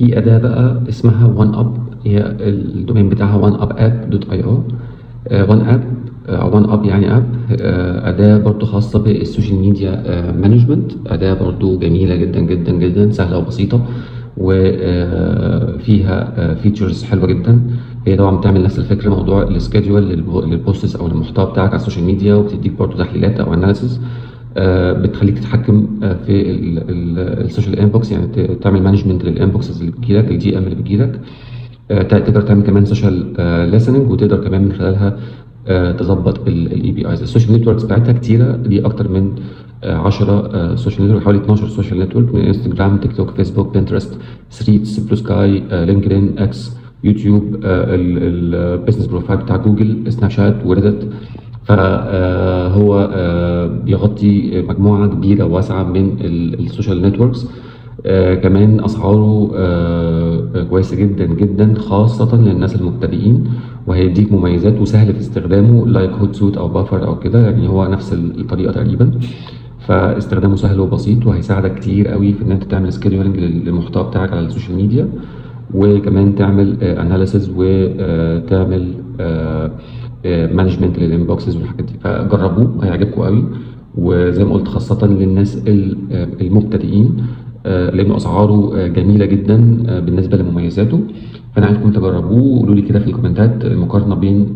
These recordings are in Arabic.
في أداة بقى اسمها وان أب، هي الدومين بتاعها oneupapp.io. وان أب أو وان أب يعني أب، أداة برضو خاصة بالسوشيال ميديا مانجمنت. أداة برضو جميلة جدا جدا جدا، سهلة وبسيطة، وفيها فيتشرز حلوة جدا. هي طبعا بتعمل نفس الفكرة، موضوع السكيدجول للبوستس أو المحتوى بتاعك على السوشيال ميديا، وبتديك برضو تحليلات أو أناليسيز بتخليك تتحكم في السوشيال انبوكس، يعني تعمل مانجمنت للانبوكسز اللي بتجيلك، الدي ام اللي بتجيلك. تقدر تعمل كمان سوشيال ليسننج، وتقدر كمان من خلالها تظبط الاي بي ايز. السوشيال نتوركس بتاعتها كتيره، دي اكتر من 10 سوشيال نتورك، حوالي 12 سوشيال نتورك، من انستجرام، تيك توك، فيسبوك، بنترست، ثريدز، بلو سكاي، لينكدين، اكس، يوتيوب، البيزنس بروفايل بتاع جوجل، سناب شات، وريدت. فهو بيغطي مجموعة كبيرة واسعة من السوشيال نتوركس. كمان أسعاره كويسة جدا جدا، خاصة للناس المبتدئين، وهيديك مميزات وسهل في استخدامه، لايك هوت سوت أو بافر أو كده، يعني هو نفس الطريقة تقريبا. فاستخدامه سهل وبسيط، وهيساعدك كتير قوي في ان انت تعمل سكيدولينج للمحتوى بتاعك على السوشيال ميديا، وكمان تعمل اناليسز، وتعمل مانجمنت للانبوكسز والحاجات دي. فجربوه هيعجبكم قوي، وزي ما قلت خاصة للناس المبتدئين، لأن أسعاره جميلة جدا بالنسبة لمميزاته. فأنا عايزكم تجربوه، وقولوا لي كده في الكومنتات المقارنة بين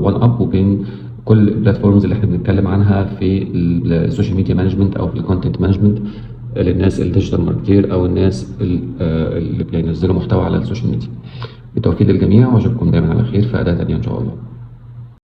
وان أب وبين كل البلاتفورمز اللي احنا بنتكلم عنها في السوشيال ميديا مانجمنت أو في الكونتنت مانجمنت للناس الديجيتال ماركتير أو الناس اللي بينزلوا محتوى على السوشيال ميديا. بالتوفيق للجميع، وأشوفكم دايما على خير في أداة تانية إن شاء الله.